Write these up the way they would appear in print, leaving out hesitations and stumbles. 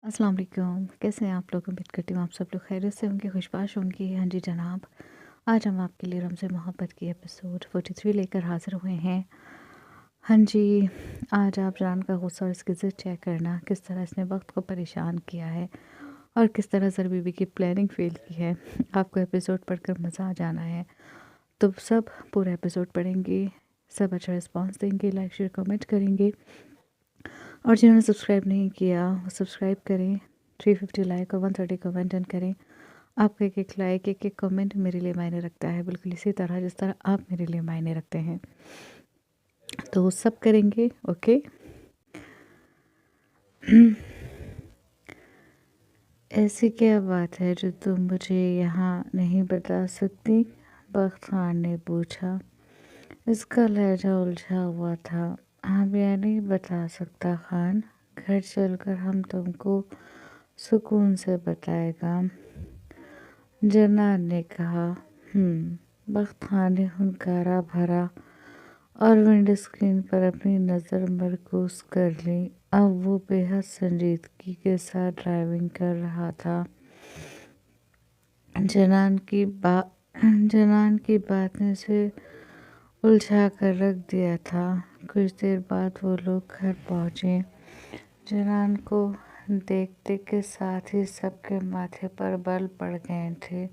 अस्सलाम वालेकुम। कैसे हैं आप लोग? उम्मीद करती हूँ आप सब लोग खैरियत से होंगे, खुशबाश होंगे। हाँ जी जनाब, आज हम आपके लिए रमज़ मोहब्बत की एपिसोड 43 लेकर हाज़िर हुए हैं। हाँ जी, आज आप जान का गुस्सा और इसकी ज़िद चेक करना, किस तरह इसने वक्त को परेशान किया है और किस तरह ज़र बीबी की प्लानिंग फ़ेल की है। आपको एपिसोड पढ़कर मज़ा आ जाना है, तो सब पूरा एपिसोड पढ़ेंगे, सब अच्छा रिस्पॉन्स देंगे, लाइक शेयर कमेंट करेंगे और जिन्होंने सब्सक्राइब नहीं किया वो सब्सक्राइब करें। 350 लाइक और 130 कमेंट डन करें। आपका एक एक लाइक, एक एक कमेंट मेरे लिए मायने रखता है, बिल्कुल इसी तरह जिस तरह आप मेरे लिए मायने रखते हैं। तो सब करेंगे, ओके। ऐसी क्या बात है जो तुम मुझे यहाँ नहीं बता सकती? बख्त खान ने पूछा। इसका लहजा उलझा हुआ था। हाँ, मैं नहीं बता सकता खान, घर चलकर हम तुमको सुकून से बताएगा, जनान ने कहा। बख्त खान ने हुनकारा भरा और विंड स्क्रीन पर अपनी नज़र मरकूज कर ली। अब वो बेहद संजीदगी के साथ ड्राइविंग कर रहा था। जनान की बात ने उसे उलझा कर रख दिया था। कुछ देर बाद वो लोग घर पहुँचे। जनान को देखते के साथ ही सबके माथे पर बल पड़ गए थे।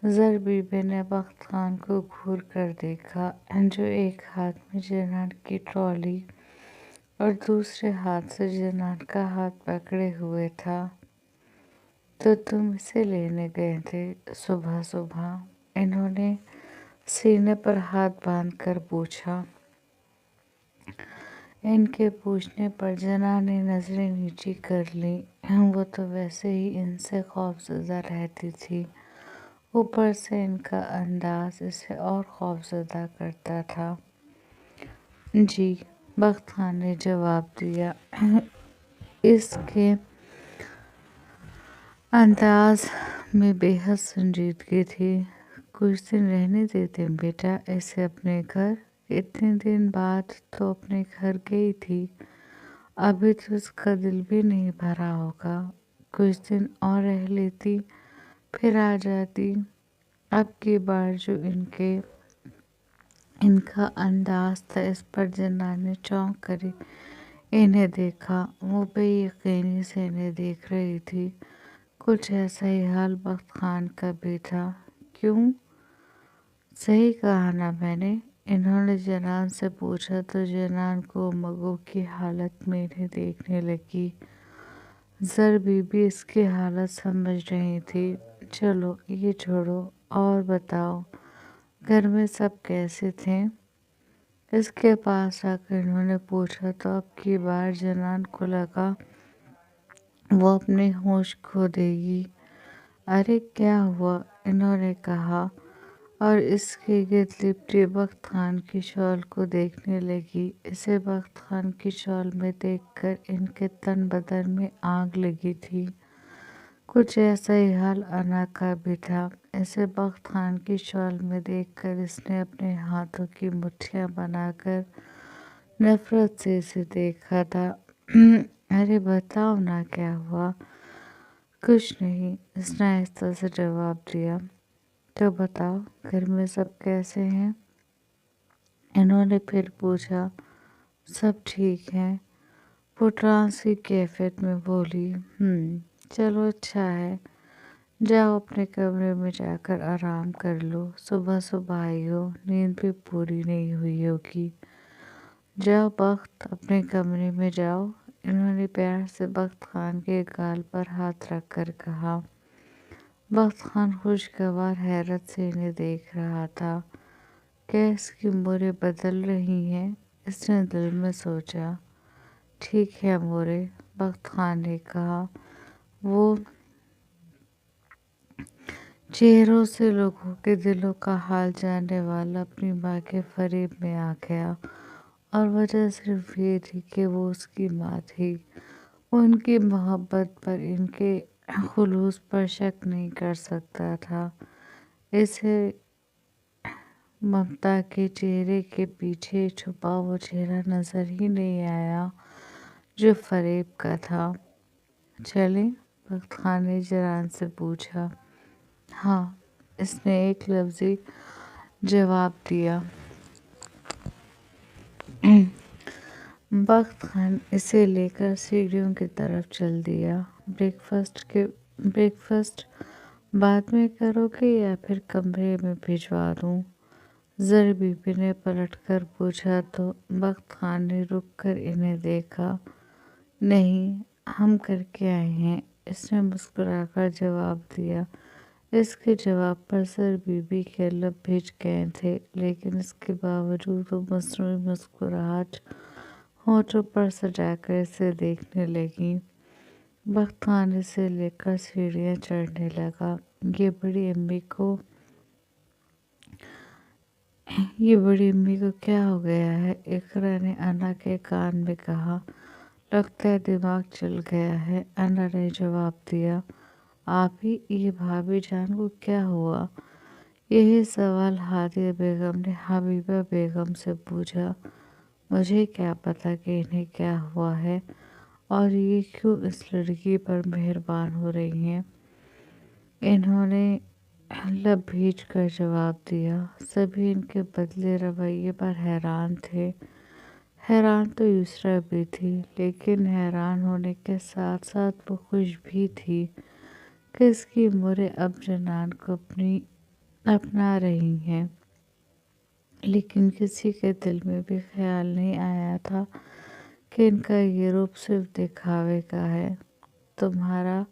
ज़र बीबी ने बख्त खान को घूर कर देखा, जो एक हाथ में जनान की ट्रॉली और दूसरे हाथ से जनान का हाथ पकड़े हुए था। तो तुम इसे लेने गए थे सुबह सुबह? इन्होंने सीने पर हाथ बांधकर पूछा। इनके पूछने पर जनान ने नज़रें नीची कर ली। वो तो वैसे ही इनसे खौफज़दा रहती थी, ऊपर से इनका अंदाज इसे और खौफज़दा करता था। जी, बख्त खान ने जवाब दिया। इसके अंदाज में बेहद संजीदगी थी। कुछ दिन रहने देते बेटा इसे अपने घर। इतने दिन बाद तो अपने घर गई थी, अभी तो उसका दिल भी नहीं भरा होगा। कुछ दिन और रह लेती, फिर आ जाती। अब की बार जो इनका अंदाज था, इस पर जनान ने चौंक कर इन्हें देखा। वो बेयकीनी से इन्हें देख रही थी। कुछ ऐसा ही हाल बख्त खान का भी था। क्यों? सही कहा ना मैंने? इन्होंने जनान से पूछा तो जनान को मगो की हालत में इन्हें देखने लगी। ज़र बीबी इसकी हालत समझ रही थी। चलो ये छोड़ो और बताओ, घर में सब कैसे थे? इसके पास आकर इन्होंने पूछा तो अब की बार जनान को लगा वो अपने होश खो देगी। अरे क्या हुआ? इन्होंने कहा और इसके गिर्द लिपटी बख्त खान की शॉल को देखने लगी। इसे बख्त खान की शॉल में देखकर इनके तन बदन में आग लगी थी। कुछ ऐसा ही हाल अना का भी था। इसे बख्त खान की शॉल में देखकर इसने अपने हाथों की मुट्ठियां बनाकर नफरत से इसे देखा था। अरे बताओ ना क्या हुआ? कुछ नहीं, इसने आहिस्ता से जवाब दिया। तो बताओ, घर में सब कैसे हैं? इन्होंने फिर पूछा। सब ठीक है, वो ट्रांस की कैफियत में बोली। चलो अच्छा है, जाओ अपने कमरे में जाकर आराम कर लो। सुबह सुबह आई हो, नींद भी पूरी नहीं हुई होगी। जाओ बख्त, अपने कमरे में जाओ। इन्होंने प्यार से बख्त खान के गाल पर हाथ रखकर कहा। बख्त खान खुशगवार हैरत से इन्हें देख रहा था। क्या इसकी मोरे बदल रही हैं? इसने दिल में सोचा। ठीक है मोरे, बख्त खान ने कहा। वो चेहरों से लोगों के दिलों का हाल जानने वाला अपनी माँ के फरेब में आ गया, और वजह सिर्फ ये थी कि वो उसकी माँ थी। उनकी मोहब्बत पर, इनके खुलूस पर शक नहीं कर सकता था। इसे ममता के चेहरे के पीछे छुपा वो चेहरा नजर ही नहीं आया जो फरेब का था। चलें? बख्त खान ने जनान से पूछा। हाँ, इसने एक लफ्ज़ी जवाब दिया। बख्त खान इसे लेकर सीढ़ियों की तरफ चल दिया। ब्रेकफास्ट बाद में करोगे या फिर कमरे में भिजवा दूँ? ज़र बीबी ने पलटकर पूछा तो बख्त खान ने रुककर इन्हें देखा। नहीं, हम करके आए हैं, इसने मुस्कुराकर जवाब दिया। इसके जवाब पर ज़र बीबी के लब भिज गए थे, लेकिन इसके बावजूद वो मसनूई मुस्कुराहट होठों पर सजाकर इसे देखने लगी। बख्त खान इसे लेकर सीढ़ियाँ चढ़ने लगा। ये बड़ी अम्मी को क्या हो गया है? इकरा ने अन्ना के कान में कहा। लगता है दिमाग चल गया है, अन्ना ने जवाब दिया। आप ही, ये भाभी जान को क्या हुआ? यही सवाल हादिया बेगम ने हबीबा बेगम से पूछा। मुझे क्या पता कि इन्हें क्या हुआ है और ये क्यों इस लड़की पर मेहरबान हो रही हैं। इन्होंने लब भींच कर जवाब दिया। सभी इनके बदले रवैये पर हैरान थे। हैरान तो यूसरा भी थी, लेकिन हैरान होने के साथ साथ वो खुश भी थी कि इसकी मोरे अब जनान को अपना रही हैं। लेकिन किसी के दिल में भी ख्याल नहीं आया था कि इनका ये रूप सिर्फ दिखावे का है। तुम्हारा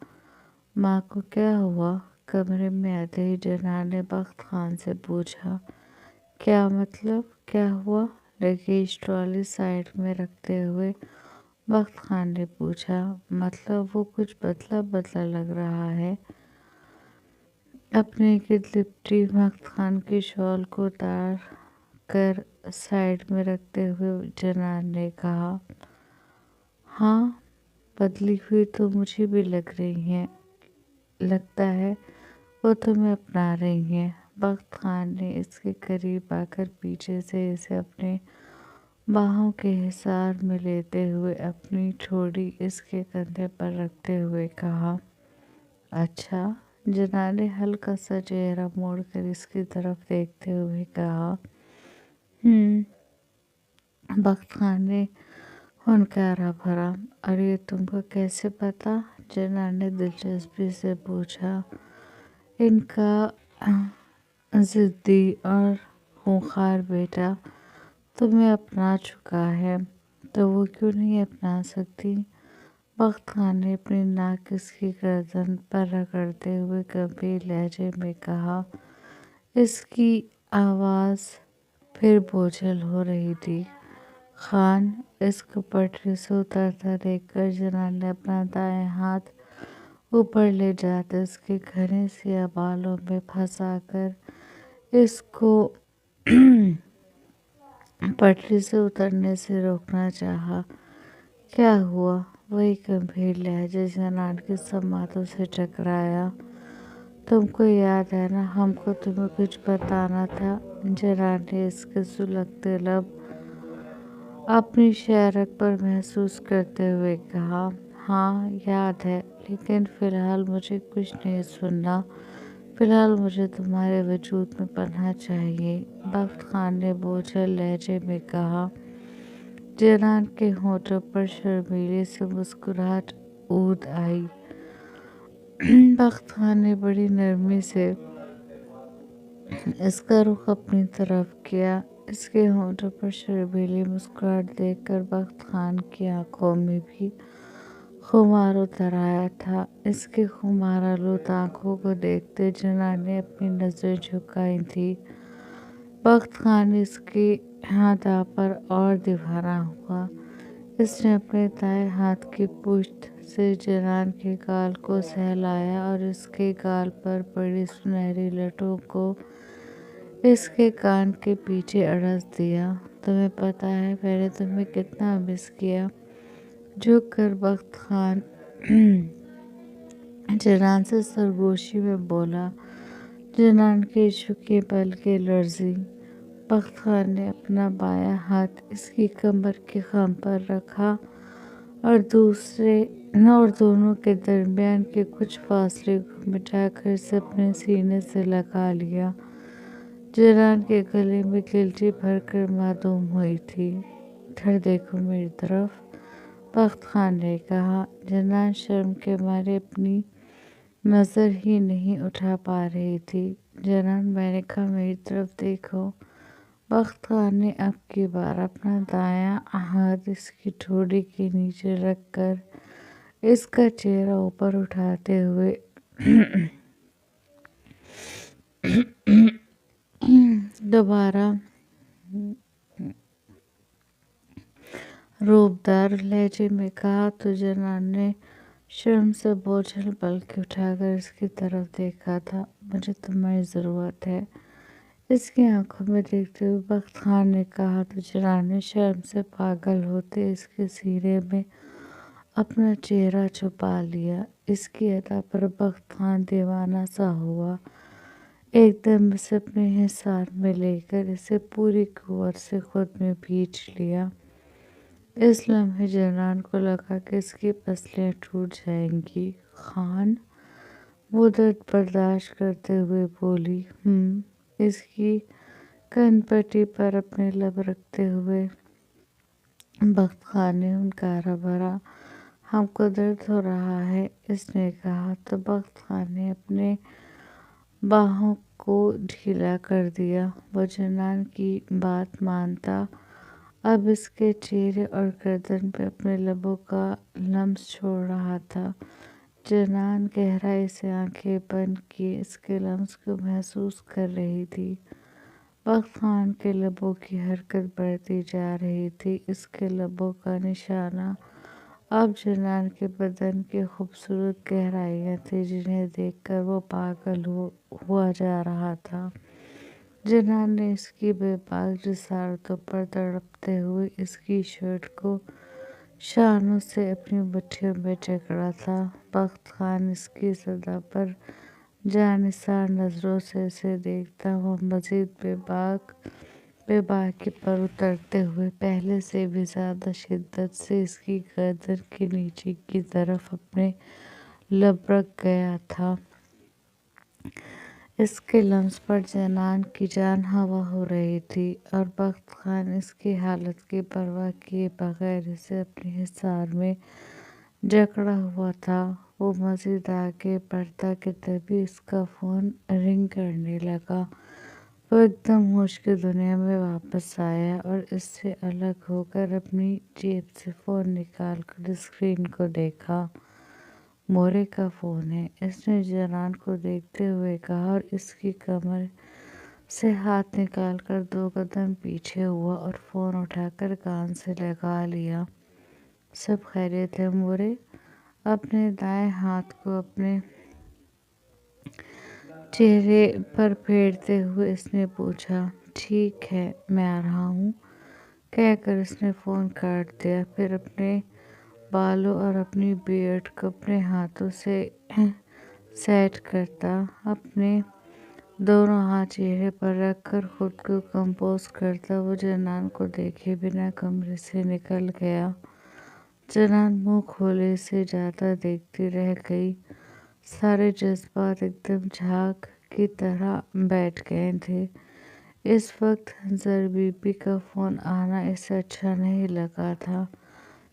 माँ को क्या हुआ? कमरे में आते ही जनान ने बख्त खान से पूछा। क्या मतलब, क्या हुआ? लगेज ट्रॉली साइड में रखते हुए बख्त खान ने पूछा। मतलब वो कुछ बदला बदला लग रहा है। अपने गिर्द लिपटी बख्त खान की शॉल को उतार कर साइड में रखते हुए जनान ने कहा। हाँ, बदली हुई तो मुझे भी लग रही हैं। लगता है वो तुम्हें अपना रही हैं। बख्त खान ने इसके करीब आकर पीछे से इसे अपने बाहों के हिसार में लेते हुए अपनी ठोड़ी इसके कंधे पर रखते हुए कहा। अच्छा, जनान ने हल्का सा चेहरा मोड़कर इसकी तरफ देखते हुए कहा। बख्त खान ने हुनकारा भरा। और ये तुमको कैसे पता? जनान ने दिलचस्पी से पूछा। इनका ज़िद्दी और खूंखार बेटा तुम्हें अपना चुका है, तो वो क्यों नहीं अपना सकती? बख्त खान ने अपनी नाक इसकी गर्दन पर रगड़ते हुए गंभीर लहजे में कहा। इसकी आवाज़ फिर बोझल हो रही थी। खान, इसको पटरी से उतरता देखकर जनान ने अपना दाएं हाथ ऊपर ले जाते इसके घने से बालों में फंसाकर इसको पटरी से उतरने से रोकना चाहा। क्या हुआ? वही गंभीर लहजे जनान के समातों से टकराया। तुमको याद है ना, हमको तुम्हें कुछ बताना था। जनान ने इसके सुलगते लब अपनी शायरक पर महसूस करते हुए कहा। हाँ, याद है, लेकिन फ़िलहाल मुझे कुछ नहीं सुनना। फ़िलहाल मुझे तुम्हारे वजूद में पनाह चाहिए, बख्त खान ने बोझल लहजे में कहा। जनान के होठों पर शर्मीली से मुस्कुराहट ऊद आई। बख्त खान ने बड़ी नरमी से इसका रुख अपनी तरफ किया। इसके होठों पर शर्मीली मुस्कुराहट देखकर बख्त खान की आंखों में भी खुमार उतर आया था। इसके खुमार आलूद आंखों को देखते जनान ने अपनी नज़रें झुकाई थी। बख्त खान इसके हाथा पर और दीवाना हुआ। इसने अपने दाएं हाथ की पुश्त से जनान के गाल को सहलाया और इसके गाल पर पड़ी सुनहरी लटों को इसके कान के पीछे अड़स दिया। तुम्हें पता है मैंने तुम्हें कितना मिस किया? झुक कर बख्त खान जनान से सरगोशी में बोला। जनान के झुके पल के लर्जी। बख्त खान ने अपना बायां हाथ इसकी कमर के खम पर रखा और दोनों के दरमियान के कुछ फासले को मिटाकर इसे अपने सीने से लगा लिया। जनान के गले में गिल्टी भरकर मासूम हुई थी। इधर देखो मेरी तरफ, बख्त खान ने कहा। जनान शर्म के मारे अपनी नज़र ही नहीं उठा पा रही थी। जनान, मैंने कहा मेरी तरफ देखो। बख्त खान ने अब की बार अपना दायां हाथ इसकी ठोड़ी के नीचे रखकर इसका चेहरा ऊपर उठाते हुए दोबारा रूपदार लहजे में कहा। तो जनान ने शर्म से बोझल पलकें उठाकर इसकी तरफ देखा था। मुझे तुम्हारी ज़रूरत है, इसकी आंखों में देखते हुए बख्त खान ने कहा। तो जनान ने शर्म से पागल होते इसके सीने में अपना चेहरा छुपा लिया। इसकी अदा पर बख्त खान दीवाना सा हुआ। एकदम इसे अपने हिसार में लेकर इसे पूरी कुव्वत से खुद में भींच लिया। इस लम्हे जनान को लगा कि इसकी पसलियाँ टूट जाएंगी। खान, वो दर्द बर्दाश्त करते हुए बोली। इसकी कनपट्टी पर अपने लब रखते हुए बख्त खान ने हुनकारा भरा। हमको दर्द हो रहा है, इसने कहा। तो बख्त खान ने अपने बाहों को ढीला कर दिया। वो जनान की बात मानता अब इसके चेहरे और गर्दन पे अपने लबों का लम्स छोड़ रहा था। जनान गहराई से आंखें बंद किए इसके लम्स को महसूस कर रही थी। बख्त खान के लबों की हरकत बढ़ती जा रही थी। इसके लबों का निशाना अब जनान के बदन की खूबसूरत गहराइयाँ थी, जिन्हें देखकर वो पागल हुआ जा रहा था। जनान ने इसकी बेबाक जिसारतों पर तड़पते हुए इसकी शर्ट को शानों से अपनी मुट्ठियों में जकड़ा था। बख्त खान इसकी सदा पर जानिसार नज़रों से इसे देखता हुआ मज़ीद बेबाकी पर उतरते हुए पहले से भी ज़्यादा शिद्दत से इसकी गर्दन के नीचे की तरफ अपने लब रख गया था। इसके लम्स पर जनान की जान हवा हो रही थी और बख्त खान इसकी हालत की परवाह किए बगैर इसे अपने हिसार में जकड़ा हुआ था। वो मज़ीद आगे बढ़ता कि तभी इसका फ़ोन रिंग करने लगा। वो एकदम होश की दुनिया में वापस आया और इससे अलग होकर अपनी जेब से फ़ोन निकाल कर स्क्रीन को देखा। मोरे का फ़ोन है, इसने जनान को देखते हुए कहा और इसकी कमर से हाथ निकालकर 2 कदम पीछे हुआ और फ़ोन उठाकर कान से लगा लिया। सब खैरियत है मोरे? अपने दाएं हाथ को अपने चेहरे पर फेरते हुए इसने पूछा। ठीक है, मैं आ रहा हूँ, कहकर इसने फ़ोन काट दिया। फिर अपने बालों और अपनी बियर्ड को अपने हाथों से सेट करता, अपने दोनों हाथ चेहरे पर रखकर खुद को कंपोज करता वो जनान को देखे बिना कमरे से निकल गया। जनान मुंह खोले से जाता देखती रह गई। सारे जज्बात एकदम झाग की तरह बैठ गए थे। इस वक्त हंजर बीबी का फ़ोन आना इसे अच्छा नहीं लगा था,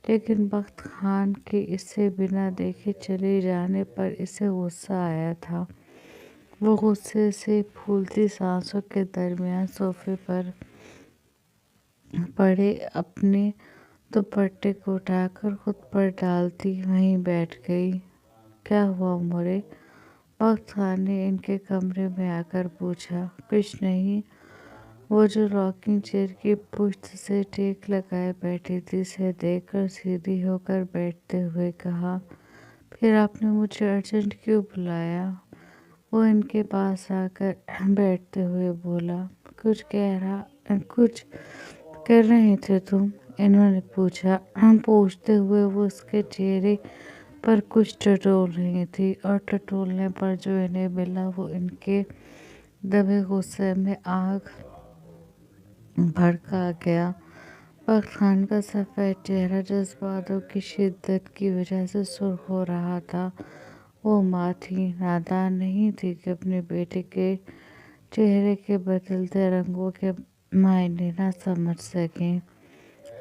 लेकिन बख्त खान के इसे बिना देखे चले जाने पर इसे गुस्सा आया था। वो गुस्से से फूलती सांसों के दरमियान सोफे पर पड़े अपने दुपट्टे को उठाकर खुद पर डालती वहीं बैठ गई। क्या हुआ मोरे? बख्त खान ने इनके कमरे में आकर पूछा। कुछ नहीं, वो जो रॉकिंग चेयर की पुश्त से टेक लगाए बैठी थी उसे देखकर सीधी होकर बैठते हुए कहा। फिर आपने मुझे अर्जेंट क्यों बुलाया? वो इनके पास आकर बैठते हुए बोला। कुछ कर रहे थे तुम? इन्होंने पूछा। पूछते हुए वो उसके चेहरे पर कुछ टटोल रही थी और टटोलने पर जो इन्हें मिला वो इनके दबे गुस्से में आग भड़का गया। बख्त खान का सफ़ेद चेहरा जज्बातों की शिद्दत की वजह से सुर्ख हो रहा था। वो माँ थी, नादान नहीं थी कि अपने बेटे के चेहरे के बदलते रंगों के मायने ना समझ सकें।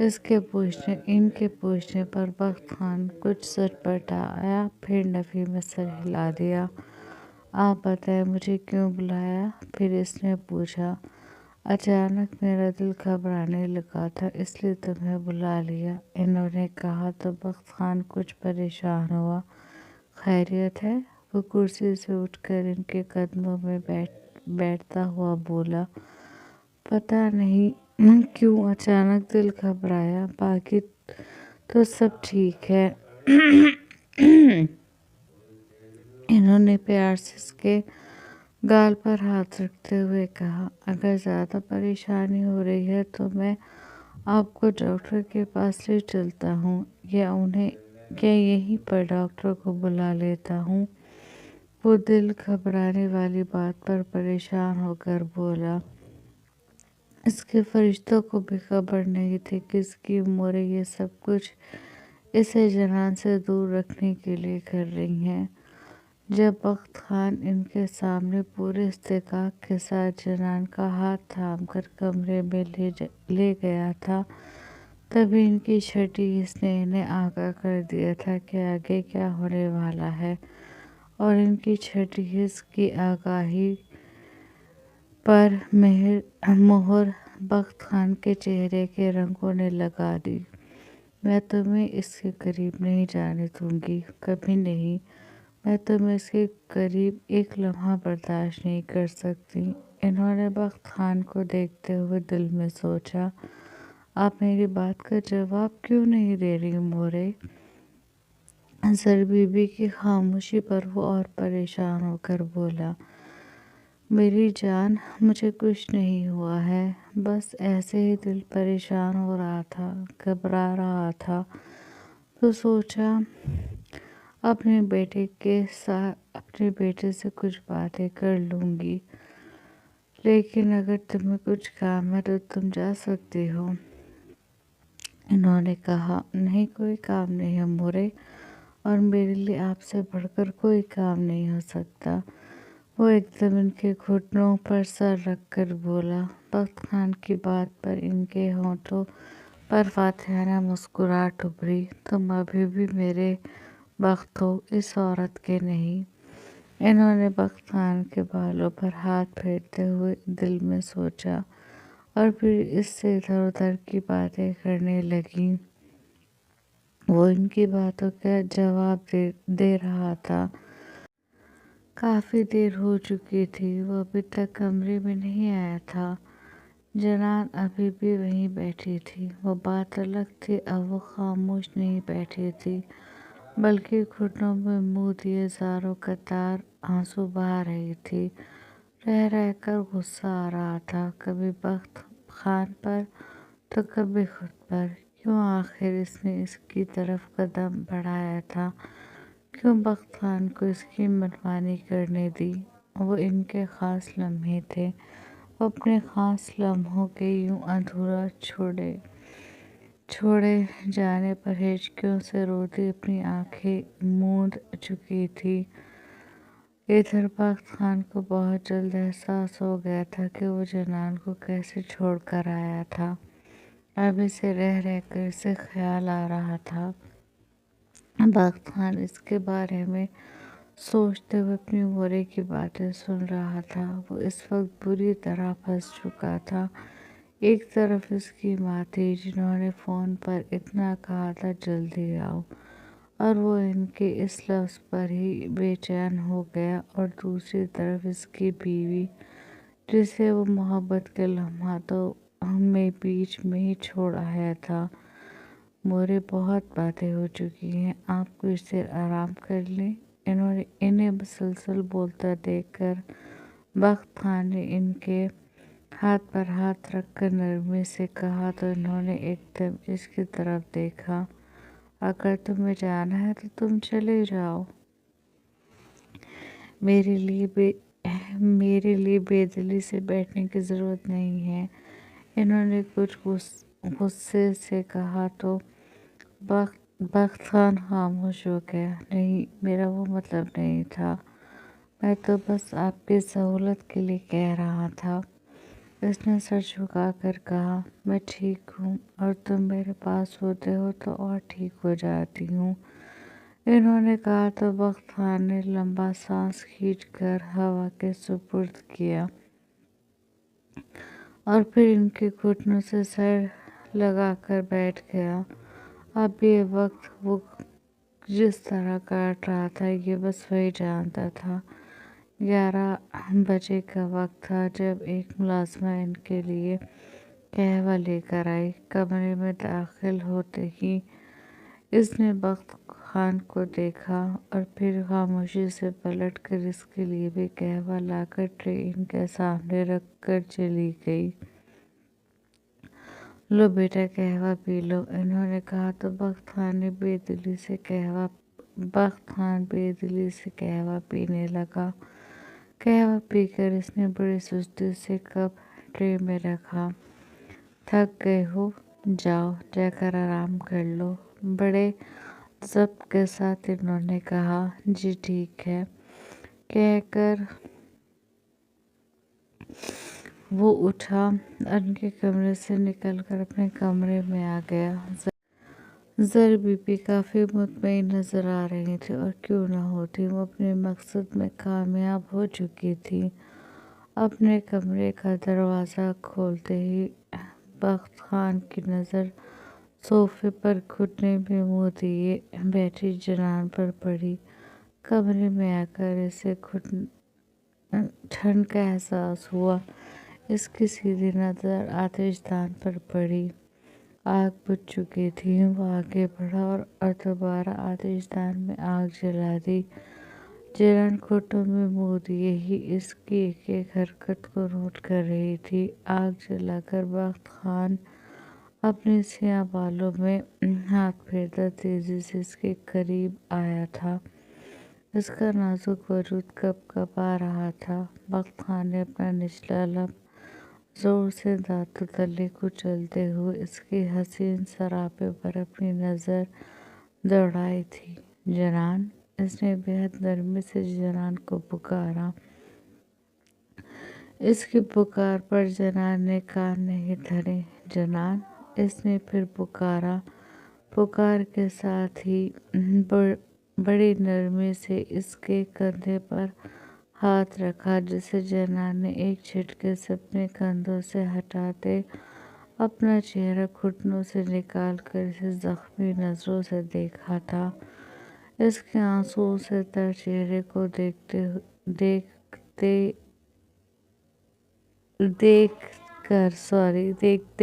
इनके पूछने पर बख्त खान कुछ सटपटाया, फिर नफ़ी में सर हिला दिया। आप बताएं मुझे क्यों बुलाया? फिर इसने पूछा। अचानक मेरा दिल घबराने लगा था, इसलिए तुम्हें बुला लिया, इन्होंने कहा तो बख्त खान कुछ परेशान हुआ। खैरियत है? वो कुर्सी से उठकर इनके कदमों में बैठता हुआ बोला। पता नहीं क्यों अचानक दिल घबराया, बाकी तो सब ठीक है। इन्होंने प्यार से इसके गाल पर हाथ रखते हुए कहा। अगर ज़्यादा परेशानी हो रही है तो मैं आपको डॉक्टर के पास ले चलता हूँ, या यहीं पर डॉक्टर को बुला लेता हूँ। वो दिल घबराने वाली बात पर परेशान होकर बोला। इसके फरिश्तों को भी खबर नहीं थी कि इसकी उम्र ये सब कुछ इसे जनान से दूर रखने के लिए कर रही हैं। जब बख्त खान इनके सामने पूरे इस्तेकाक के साथ जनान का हाथ थामकर कमरे में ले गया था, तभी इनकी छठी हिस्स ने इन्हें आगाह कर दिया था कि आगे क्या होने वाला है, और इनकी छठी हिस्स की आगाही पर मोहर बख्त खान के चेहरे के रंगों ने लगा दी। मैं तुम्हें इसके करीब नहीं जाने दूंगी, कभी नहीं। मैं तुम्हें इसके करीब एक लम्हा बर्दाश्त नहीं कर सकती। इन्होंने बख्त खान को देखते हुए दिल में सोचा, आप मेरी बात का जवाब क्यों नहीं दे रही मोरे? असर बीबी की खामोशी पर वो और परेशान होकर बोला। मेरी जान, मुझे कुछ नहीं हुआ है, बस ऐसे ही दिल परेशान हो रहा था, घबरा रहा था, तो सोचा अपने बेटे से कुछ बातें कर लूँगी। लेकिन अगर तुम्हें कुछ काम है तो तुम जा सकती हो। इन्होंने कहा। नहीं, कोई काम नहीं है मोरे, और मेरे लिए आपसे बढ़कर कोई काम नहीं हो सकता। वो एकदम इनके घुटनों पर सर रखकर बोला। बख्त खान की बात पर इनके होंठों पर फातिहाना मुस्कुराहट उभरी। तुम अभी भी मेरे बख्त हो, इस औरत के नहीं। इन्होंने बख्त खान के बालों पर हाथ फेरते हुए दिल में सोचा, और फिर इससे इधर उधर की बातें करने लगी। वो इनकी बातों का जवाब दे रहा था। काफ़ी देर हो चुकी थी, वो अभी तक कमरे में नहीं आया था। जनान अभी भी वहीं बैठी थी। वो बात अलग थी, अब वो खामोश नहीं बैठी थी, बल्कि घुटनों में मुंह दिए ज़ारों कतार आंसू बहा रही थी। रह रह कर गुस्सा आ रहा था, कभी बख्त खान पर तो कभी खुद पर। क्यों आखिर इसने इसकी तरफ कदम बढ़ाया था? क्यों बख्त खान को इसकी मनमानी करने दी? वो इनके ख़ास लम्हे थे। वो अपने ख़ास लम्हों के यूं अधूरा छोड़े जाने पर हिचकियों से रोती अपनी आंखें मूंद चुकी थी। इधर बख्त खान को बहुत जल्द एहसास हो गया था कि वो जनान को कैसे छोड़ कर आया था। अब इसे रह रह कर इसे ख्याल आ रहा था। बख्त खान इसके बारे में सोचते हुए अपनी मोरे की बातें सुन रहा था। वो इस वक्त बुरी तरह फंस चुका था। एक तरफ इसकी माँ थी, जिन्होंने फ़ोन पर इतना कहा था जल्दी आओ, और वो इनके इस लफ्ज़ पर ही बेचैन हो गया, और दूसरी तरफ इसकी बीवी, जिसे वो मोहब्बत के लम्हातों में बीच में ही छोड़ आया था। मोरे, बहुत बातें हो चुकी हैं, आप कुछ देर आराम कर लें। इन्हें मुसलसल बोलता देखकर बख्त खान ने इनके हाथ पर हाथ रखकर नरमी से कहा, तो इन्होंने एकदम इसकी तरफ देखा। अगर तुम्हें जाना है तो तुम चले जाओ, मेरे लिए बेदिली से बैठने की ज़रूरत नहीं है। इन्होंने कुछ गुस्से से कहा तो बख्त खान खामोश हो गया। नहीं, मेरा वो मतलब नहीं था, मैं तो बस आपकी सहूलत के लिए कह रहा था। उसने सर झुकाकर कहा, मैं ठीक हूँ और तुम मेरे पास होते हो तो और ठीक हो जाती हूँ। इन्होंने कहा तो बख्त खान ने लंबा सांस खींचकर हवा के सुपुर्द किया और फिर इनके घुटनों से सर लगाकर बैठ गया। अब ये वक्त वो जिस तरह काट रहा था ये बस वही जानता था। 11 बजे का वक्त था जब एक मुलाजिमा इनके लिए कहवा लेकर आई। कमरे में दाखिल होते ही इसने बख्त खान को देखा और फिर खामोशी से पलटकर इसके लिए भी कहवा लाकर ट्रे इनके सामने रख कर चली गई। लो बेटा, कहवा पी लो, इन्होंने कहा तो बख्त खान बेदिली से कहवा पीने लगा। कहवा पीकर इसने बड़ी सुस्ती से कप ट्रे में रखा। थक गए हो, जाओ जाकर आराम कर लो, बड़े ज़ब्त के साथ इन्होंने कहा। जी ठीक है, कहकर वो उठा और उनके कमरे से निकलकर अपने कमरे में आ गया। ज़र बीबी काफ़ी मुतमईन नज़र आ रही थी और क्यों ना होती, वो अपने मकसद में कामयाब हो चुकी थी। अपने कमरे का दरवाज़ा खोलते ही बख्त खान की नज़र सोफे पर घुटने में मुँह दिए बैठी जनान पर पड़ी। कमरे में आकर इसे ठंड का एहसास हुआ। इसकी सीधी नज़र आतिशदान पर पड़ी। आग बुझ चुकी थी। वो आगे बढ़ा और दोबारा आतिशदान में आग जला दी। जलन घुटनों में मुँह दिए ही इसकी एक एक हरकत को नोट कर रही थी। आग जलाकर बख्त खान अपने सियाह बालों में हाथ फेरता तेजी से इसके करीब आया था। इसका नाजुक वजूद कँपा रहा था। बख्त खान ने अपना निचला लब जोर से दांतों तले कुचलते हुए इसके हसीन सरापे पर अपनी नज़र दौड़ाई थी। जनान, इसने बेहद नरमी से जनान को पुकारा। इसकी पुकार पर जनान ने कान नहीं धरे। जनान, इसने फिर पुकारा। पुकार के साथ ही बड़ी नरमी से इसके कंधे पर हाथ रखा, जिसे जनान ने एक झटके से अपने कंधों से हटाते अपना चेहरा घुटनों से निकाल कर इसे जख्मी नजरों से देखा था। इसके आंसुओं से तर चेहरे को देखते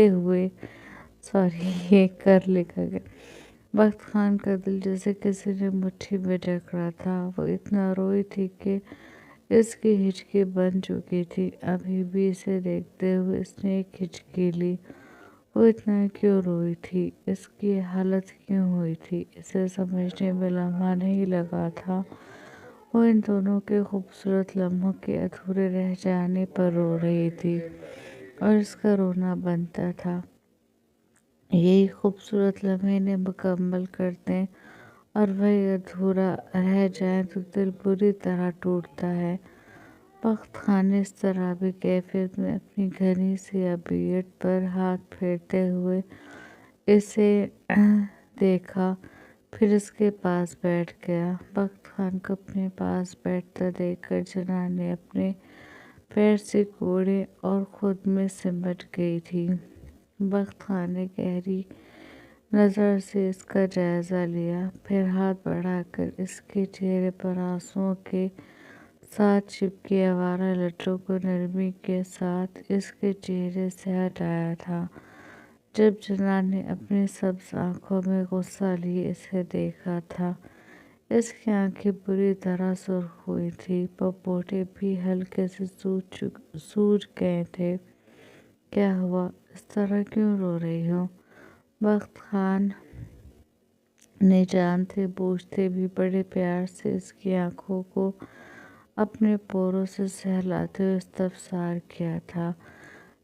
हुए ये कर लिखा गया। बख्त खान का दिल जैसे किसी ने मुट्ठी में जकड़ा था। वो इतना रोई थी कि इसकी हिचकी बन चुकी थी। अभी भी इसे देखते हुए इसने एक हिचकी ली। वो इतना क्यों रोई थी, इसकी हालत क्यों हुई थी, इसे समझने में लम्हा नहीं लगा था। वो इन दोनों के खूबसूरत लम्हों के अधूरे रह जाने पर रो रही थी और इसका रोना बनता था। यही खूबसूरत लम्हे इन्हें मुकम्मल कर दें और वही अधूरा रह जाए तो दिल बुरी तरह टूटता है। बख्त खान ने इस तरह भी कैफियत में अपनी घनी सी अबियत पर हाथ फेरते हुए इसे देखा, फिर इसके पास बैठ गया। बख्त खान को अपने पास बैठता देखकर जनान ने अपने पैर से कोड़े और खुद में सिमट गई थी। बख्त खान ने गहरी नज़र से इसका जायज़ा लिया, फिर हाथ बढ़ाकर इसके चेहरे पर आंसुओं के साथ चिपके आवारा लटों को नरमी के साथ इसके चेहरे से हटाया था। जब जनान ने अपनी सब्ज आंखों में गुस्सा लिए इसे देखा था, इसकी आंखें बुरी तरह सुर्ख हुई थी, पपोटे भी हल्के से सूज गए थे। क्या हुआ, इस तरह क्यों रो रही हो? बख्त खान ने जानते बूझते भी बड़े प्यार से इसकी आंखों को अपने पोरों से सहलाते हुए इस्तफसार किया था।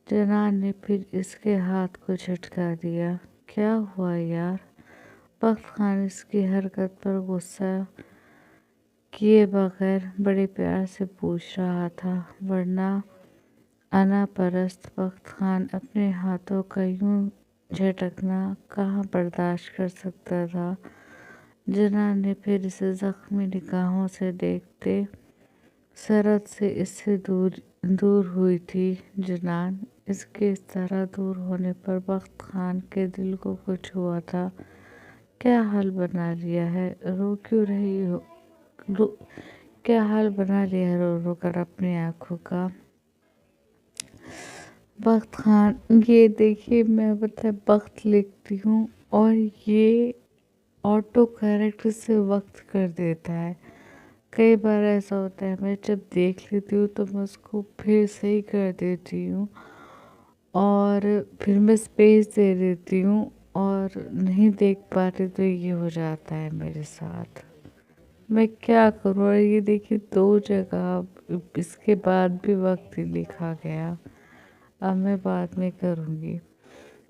جنان نے پھر اس کے ہاتھ کو جھٹکا دیا۔ کیا ہوا یار؟ بخت خان اس کی حرکت پر غصہ کیے بغیر بڑے پیار سے پوچھ رہا تھا، ورنہ انا پرست بخت خان اپنے ہاتھوں کا یوں جھٹکنا کہاں برداشت کر سکتا تھا۔ جنان نے پھر اسے زخمی نگاہوں سے دیکھتے سرحد سے اس سے دور ہوئی تھی۔ جنان، اس کے اس طرح دور ہونے پر بخت خان کے دل کو کچھ ہوا تھا۔ کیا حال بنا لیا ہے؟ رو کیوں رہی ہو؟ کیا حال بنا لیا ہے رو رو کر اپنی آنکھوں کا؟ بخت خان، یہ دیکھیے میں وقت لکھتی ہوں اور یہ آٹو کریکٹ سے وقت کر دیتا ہے۔ کئی بار ایسا ہوتا ہے میں جب دیکھ لیتی ہوں تو میں اس کو پھر صحیح کر دیتی ہوں اور پھر میں سپیس دے دیتی ہوں اور نہیں دیکھ پاتی تو یہ ہو جاتا ہے میرے ساتھ۔ میں کیا کروں؟ اور یہ دیکھیے 2 جگہ اس کے بعد بھی وقت ہی لکھا گیا۔ اب میں بعد میں کروں گی۔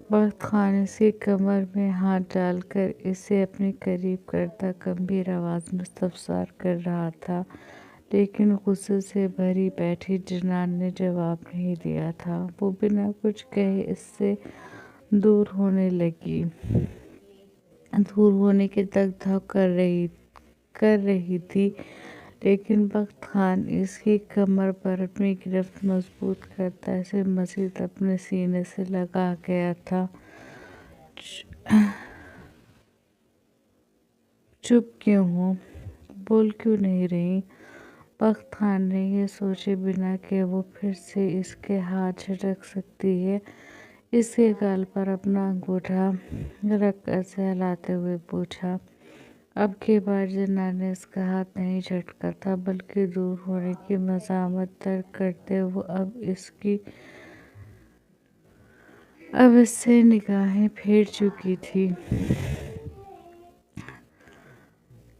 بخت خان اس کی کمر میں ہاتھ ڈال کر اسے اپنے قریب کرتا گمبھیر آواز میں استفسار کر رہا تھا، لیکن غصے سے بھری بیٹھی جنان نے جواب نہیں دیا تھا۔ وہ بنا کچھ کہے اس سے دور ہونے لگی، دور ہونے کی تک دھاپ کر رہی تھی، لیکن بخت خان اس کی کمر پر اپنی گرفت مضبوط کرتا اسے مزید اپنے سینے سے لگا گیا تھا۔ چپ کیوں ہو؟ بول کیوں نہیں رہی؟ بخت خان نے یہ سوچے بنا کہ وہ پھر سے اس کے ہاتھ جھٹک سکتی ہے، اس کے گال پر اپنا انگوٹھا رکھ کر سہلاتے ہوئے پوچھا۔ اب کی بار جنان نے اس کا ہاتھ نہیں جھٹکا تھا بلکہ دور ہونے کی مزاحمت ترک کرتے ہوئے اب اس سے نگاہیں پھیر چکی تھی،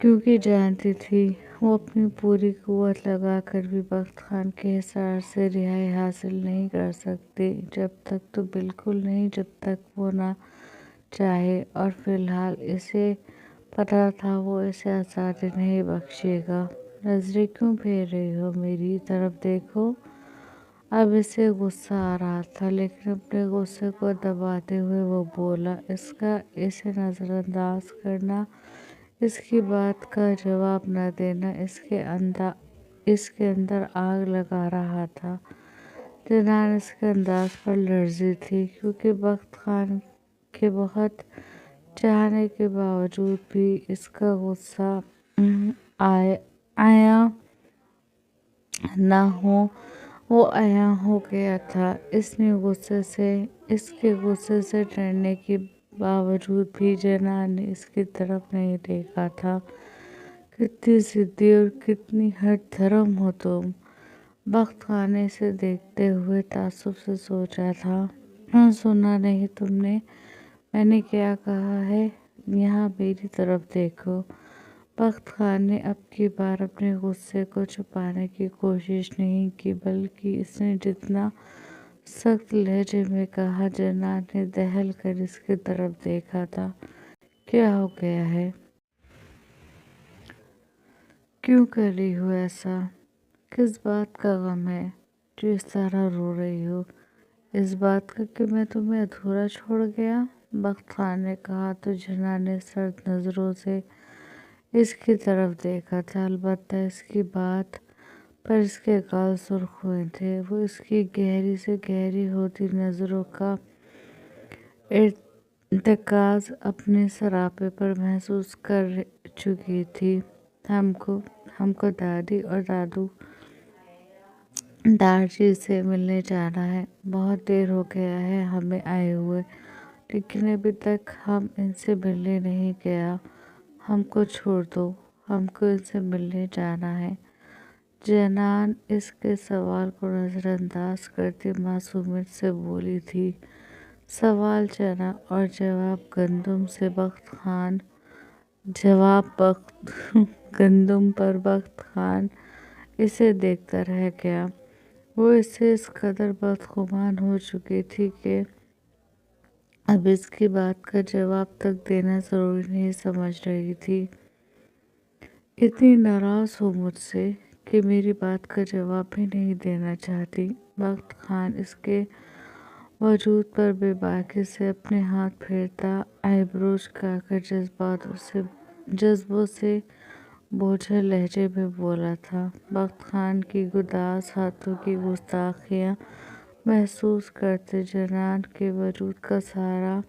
کیونکہ جانتی تھی وہ اپنی پوری قوت لگا کر بھی بخت خان کے حصار سے رہائی حاصل نہیں کر سکتی، جب تک تو بالکل نہیں جب تک وہ نہ چاہے، اور فی الحال اسے پتہ تھا وہ اسے آزادی نہیں بخشے گا۔ نظریں کیوں پھیر رہی ہو؟ میری طرف دیکھو۔ اب اسے غصہ آ رہا تھا لیکن اپنے غصے کو دباتے ہوئے وہ بولا، اس کا اسے نظر انداز کرنا، اس کی بات کا جواب نہ دینا اس کے اندر آگ لگا رہا تھا۔ جنان اس کے انداز پر لرزی تھی، کیونکہ بخت خان کے بہت چاہنے کے باوجود بھی اس کا غصہ عیاں نہ ہو، وہ عیاں ہو گیا تھا۔ اس کے غصے سے ڈرنے کے باوجود بھی جنان نے اس کی طرف نہیں دیکھا تھا۔ کتنی ضدی اور کتنی ہٹ دھرم ہو تم؟ بخت خان نے اسے دیکھتے ہوئے تعصب سے سوچا تھا۔ سنا نہیں تم نے میں نے کیا کہا ہے؟ یہاں میری طرف دیکھو۔ بخت خان نے اب کی بار اپنے غصے کو چھپانے کی کوشش نہیں کی بلکہ اس نے جتنا سخت لہجے میں کہا۔ جنان نے دہل کر اس کی طرف دیکھا تھا۔ کیا ہو گیا ہے؟ کیوں کر رہی ہو ایسا؟ کس بات کا غم ہے جو اس طرح رو رہی ہو؟ اس بات کا کہ میں تمہیں ادھورا چھوڑ گیا؟ بخت خان نے کہا تو جنان نے سرد نظروں سے اس کی طرف دیکھا تھا، البتہ اس کی بات پر اس کے گال سرخ ہوئے تھے۔ وہ اس کی گہری سے گہری ہوتی نظروں کا ارتکاز اپنے سراپے پر محسوس کر چکی تھی۔ ہم کو دادی اور دادو دارجی سے ملنے جانا ہے، بہت دیر ہو گیا ہے ہمیں آئے ہوئے، لیکن ابھی تک ہم ان سے ملنے نہیں گیا۔ ہم کو چھوڑ دو، ہم کو ان سے ملنے جانا ہے۔ جنان اس کے سوال کو نظر انداز کرتی معصومیت سے بولی تھی۔ سوال چنا اور جواب گندم پر بخت خان اسے دیکھتا رہ گیا۔ وہ اس سے اس قدر بدگمان ہو چکی تھی کہ اب اس کی بات کا جواب تک دینا ضروری نہیں سمجھ رہی تھی۔ اتنی ناراض ہو مجھ سے کہ میری بات کا جواب بھی نہیں دینا چاہتی۔ بخت خان اس کے وجود پر بے باکی سے اپنے ہاتھ پھیرتا، آئی بروز جھکا کر جذبوں سے بوجھل لہجے میں بولا تھا۔ بخت خان کی گداز ہاتھوں کی گستاخیاں محسوس کرتے جنان کے وجود کا سارا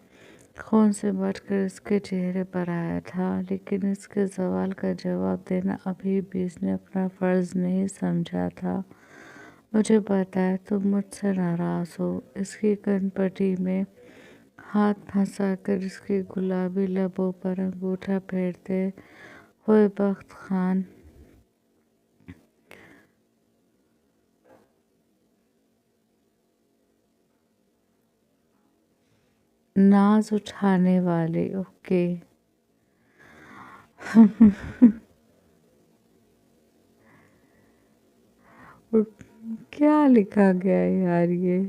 خون سمٹ کر اس کے چہرے پر آیا تھا، لیکن اس کے سوال کا جواب دینا ابھی بھی اس نے اپنا فرض نہیں سمجھا تھا۔ مجھے پتہ ہے تم مجھ سے ناراض ہو۔ اس کی کن پٹی میں ہاتھ پھنسا کر اس کے گلابی لبوں پر انگوٹھا پھیرتے ہوئے بخت خان ناز اٹھانے والے اوکے کیا لکھا گیا ہے یار یہ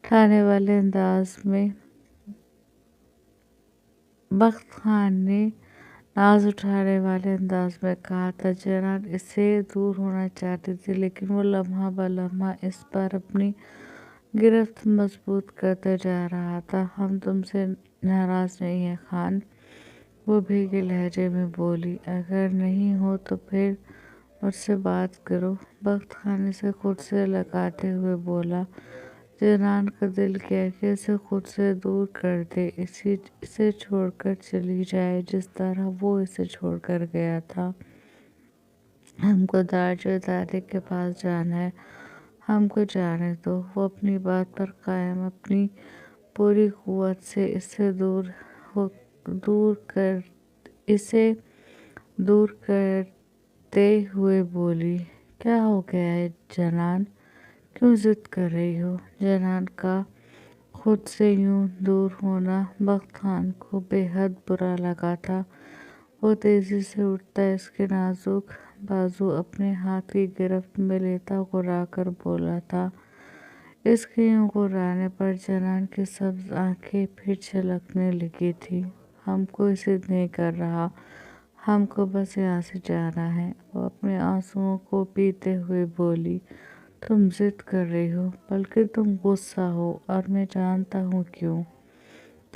اٹھانے والے انداز میں بخت خان نے ناز اٹھانے والے انداز میں کہا تھا۔ جنان اس سے دور ہونا چاہتی تھی لیکن وہ لمحہ بہ لمحہ اس پر اپنی گرفت مضبوط کرتا جا رہا تھا۔ ہم تم سے ناراض نہیں ہیں خان، وہ بھیگے لہجے میں بولی۔ اگر نہیں ہو تو پھر مجھ سے بات کرو، بخت خان اسے خود سے لگاتے ہوئے بولا۔ جنان کا دل کیا کہ اسے خود سے دور کر دے، اسے چھوڑ کر چلی جائے جس طرح وہ اسے چھوڑ کر گیا تھا۔ ہم کو دارچو دادی کے پاس جانا ہے، ہم کو جانے دو۔ وہ اپنی بات پر قائم اپنی پوری قوت سے اسے دور کرتے ہوئے بولی۔ کیا ہو گیا ہے جنان، کیوں ضد کر رہی ہو؟ جنان کا خود سے یوں دور ہونا بخت خان کو بے حد برا لگا تھا۔ وہ تیزی سے اٹھتا اس کے نازک بازو اپنے ہاتھ کی گرفت میں لیتا گھبرا کر بولا تھا۔ اس کے یوں گھبرانے پر جنان کی سبز آنکھیں پھر چھلکنے لگی تھیں۔ ہم کوئی ضد نہیں کر رہا، ہم کو بس یہاں سے جانا ہے، وہ اپنے آنسوؤں کو پیتے ہوئے بولی۔ تم ضد کر رہی ہو، بلکہ تم غصہ ہو، اور میں جانتا ہوں کیوں۔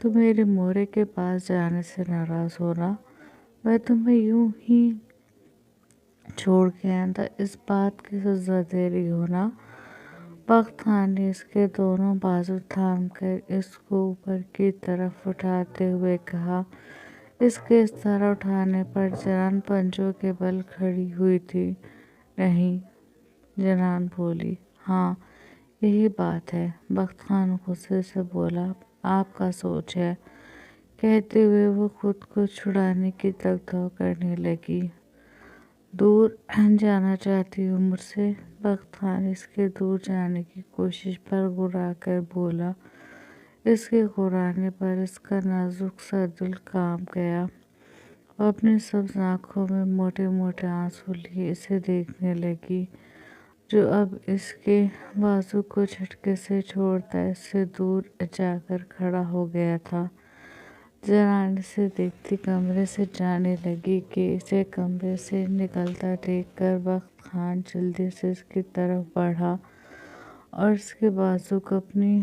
تم میرے مورے کے پاس جانے سے ناراض ہو نا، میں تمہیں یوں ہی چھوڑ کے آئندہ اس بات کی سزا دے رہی ہوں نا۔ بخت خان نے اس کے دونوں بازو تھام کر اس کو اوپر کی طرف اٹھاتے ہوئے کہا۔ اس کے اس طرح اٹھانے پر جنان پنجوں کے بل کھڑی ہوئی تھی۔ نہیں، جنان بولی۔ ہاں، یہی بات ہے، بخت خان غصے سے بولا۔ آپ کا سوچ ہے، کہتے ہوئے وہ خود کو چھڑانے کی تک دو کرنے لگی۔ دور جانا چاہتی ہو مجھ سے؟ بخت خان اس کے دور جانے کی کوشش پر گھبرا کر بولا۔ اس کے گھبرانے پر اس کا نازک سا دل کانپ گیا۔ وہ اپنی سبز آنکھوں میں موٹے موٹے آنسو لیے اسے دیکھنے لگی، جو اب اس کے بازو کو جھٹکے سے چھوڑتا اس سے دور جا کر کھڑا ہو گیا تھا۔ جنان اسے دیکھتی کمرے سے جانے لگی کہ اسے کمرے سے نکلتا دیکھ کر بخت خان جلدی سے اس کی طرف بڑھا اور اس کے بازو کو اپنی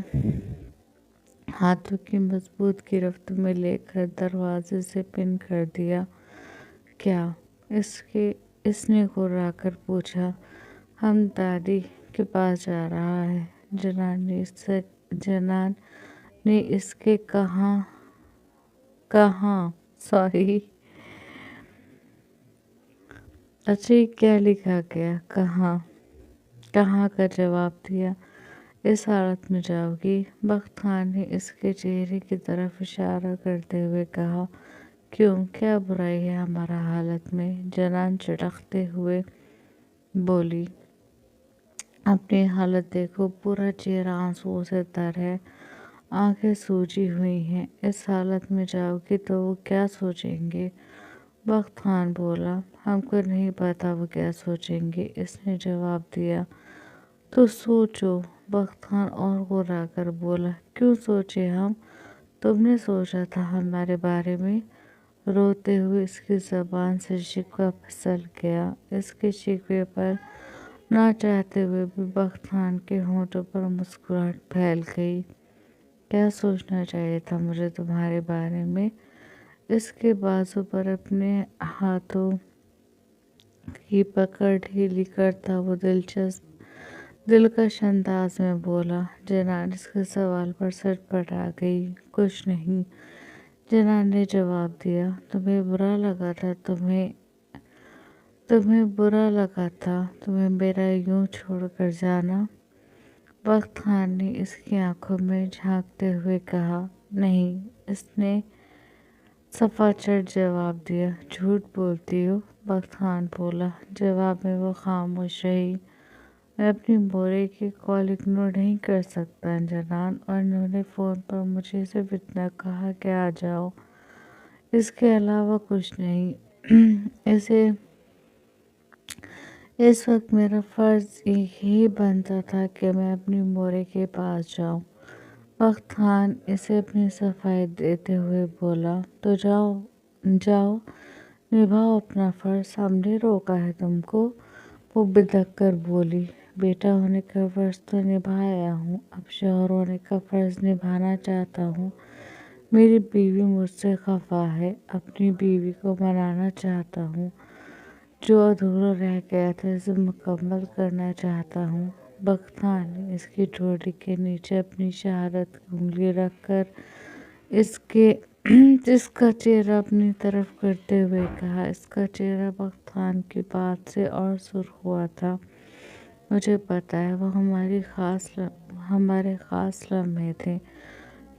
ہاتھوں کی مضبوط گرفت میں لے کر دروازے سے پن کر دیا۔ کیا؟ اس نے گھبرا کر پوچھا۔ ہم دادی کے پاس جا رہا ہے، جنان نے اس کے کہاں سوری اچھا یہ کیا لکھا گیا کہاں کا جواب دیا۔ اس حالت میں جاؤ گی؟ بخت خان نے اس کے چہرے کی طرف اشارہ کرتے ہوئے کہا۔ کیوں، کیا برائی ہے ہمارا حالت میں؟ جنان چڑھتے ہوئے بولی۔ اپنی حالت دیکھو، پورا چہرہ آنسوؤں سے تر ہے، آنکھیں سوجی ہوئی ہیں۔ اس حالت میں جاؤ گی تو وہ کیا سوچیں گے؟ बख्त खान बोला, हमको नहीं पता वो क्या सोचेंगे। इसने जवाब दिया, तो सोचो। बख्त खान और घुराकर बोला, क्यों सोचे हम? तुमने सोचा था हमारे बारे में? रोते हुए इसकी जबान से शिकवा फिसल गया। इसके शिकवे पर ना चाहते हुए भी बख्त खान के होंठों पर मुस्कुराहट फैल गई। क्या सोचना चाहिए था मुझे तुम्हारे बारे में? इसके बाजू पर अपने हाथों की पकड़ ढीली करता वो दिलकश अंदाज में बोला। जनान इसके सवाल पर सटपटा गई। कुछ नहीं, जनान ने जवाब दिया। तुम्हें बुरा लगा था तुम्हें मेरा यूं छोड़कर जाना? बख्त खान ने इसकी आंखों में झांकते हुए कहा। नहीं, इसने सफाचट जवाब दिया। झूठ बोलती हो, बख्त खान बोला। जवाब में वो खामोश रही। मैं अपनी बोरे की कॉल इग्नोर नहीं कर सकता जनान, और इन्होंने फ़ोन पर मुझे सिर्फ इतना कहा कि आ जाओ। इसके अलावा कुछ नहीं। इसे इस वक्त मेरा फ़र्ज़ यही बनता था कि मैं अपनी मोरे के पास जाऊं। बख्त खान इसे अपनी सफाई देते हुए बोला, तो जाओ जाओ, निभाओ अपना फ़र्ज़, हमने रोका है तुमको? वो बिदक कर बोली, बेटा होने का फ़र्ज़ तो निभाया हूँ, अब शौहर होने का फ़र्ज़ निभाना चाहता हूँ। मेरी बीवी मुझसे खफा है, अपनी बीवी को मनाना चाहता हूँ। जो अधूरा रह गया था उसे मुकम्मल करना चाहता हूँ। बख्त खान ने इसकी ठोड़ी के नीचे अपनी शहादत की उंगली रखकर इसके इसका चेहरा अपनी तरफ करते हुए कहा। इसका चेहरा बख्त खान की बात से और सुर्ख हुआ था। मुझे पता है वो हमारे ख़ास लम्हे थे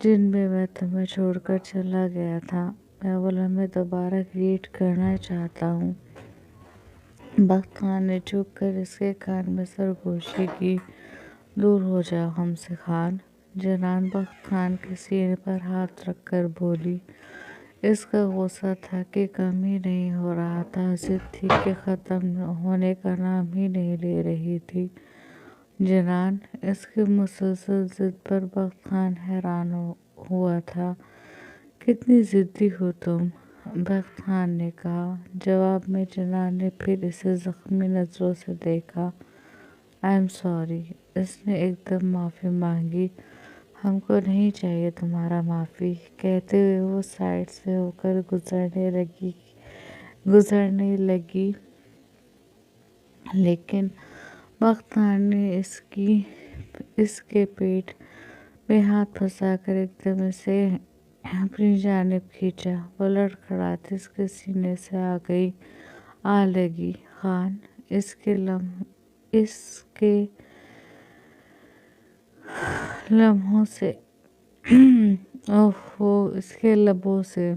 जिनमें मैं तुम्हें छोड़कर चला गया था। मैं वो लम्हे दोबारा क्रिएट करना चाहता हूँ। बख्त खान ने झुककर इसके कान में सरगोशी की। दूर हो जाओ हमसे खान। जनान बख्त खान के सीने पर हाथ रखकर बोली। इसका गुस्सा था कि कम ही नहीं हो रहा था, जिद थी कि ख़त्म होने का नाम ही नहीं ले रही थी। जनान, इसकी मुसलसल जिद पर बख्त खान हैरान हुआ था। कितनी ज़िद्दी हो तुम? बख्त खान ने कहा। जवाब में जनान ने फिर इसे ज़ख्मी नज़रों से देखा। आई एम सॉरी, इसने एकदम माफ़ी मांगी। हमको नहीं चाहिए तुम्हारा माफ़ी। कहते हुए वो साइड से होकर गुजरने लगी, लेकिन बख्त खान ने इसके पेट में हाथ फंसाकर एकदम से अपनी जानिब खींचा। वो लड़खड़ाती इसके सीने से आ लगी। खान, इसके लम्हों से ओहो, इसके लबों से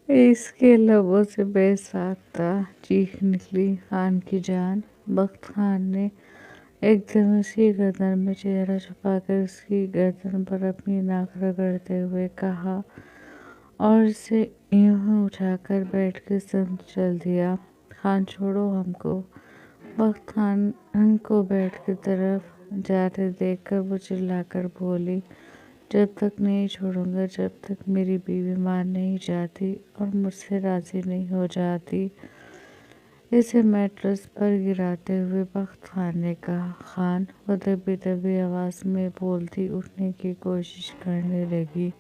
इसके लबों से बेसाख्ता चीख निकली। खान की जान। बख्त खान ने एकदम उसकी गर्दन में चेहरा छुपाकर उसकी गर्दन पर अपनी नाक रगड़ते हुए कहा, और इसे यूं ही उठाकर बेड के संग चल दिया। खान, छोड़ो हमको। बख्त खान को बेड की तरफ जाते देखकर वो चिल्लाकर बोली, जब तक नहीं छोड़ूंगा, जब तक मेरी बीवी मान नहीं जाती और मुझसे राज़ी नहीं हो जाती। इसे मैट्रेस पर गिराते हुए बख्त खान ने कहा। खान, वो दबी दबी आवाज़ में बोलती उठने की कोशिश करने लगी।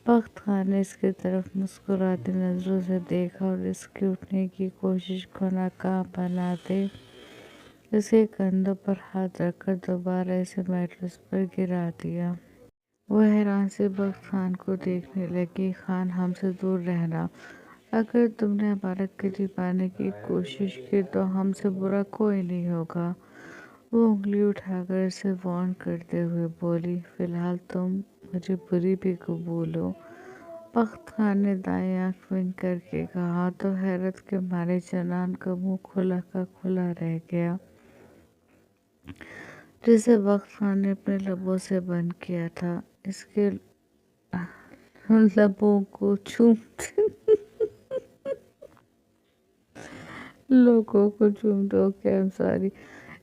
बख्त खान ने इसकी तरफ मुस्कुराती नज़रों से देखा और इसके उठने की कोशिश को नाकाम बनाते इसके कंधों पर हाथ रखकर दोबारा इसे मैट्रेस पर गिरा दिया। वो हैरान से बख्त खान को देखने लगी। खान, हमसे दूर रहना। अगर तुमने हमारा करीब आने की कोशिश की तो हमसे बुरा कोई नहीं होगा। वो उंगली उठाकर इसे वार्न करते हुए बोली, फिलहाल तुम मुझे बुरी भी कबूलो। बख्त खान ने दाएं आंख विंक करके कहा तो हैरत के मारे जनान का मुंह खुला का खुला रह गया, जिसे बख्त खान ने अपने लबों से बंद किया था। इसके लबों को चूमते लोगों को चूमते, ओके आई एम सॉरी।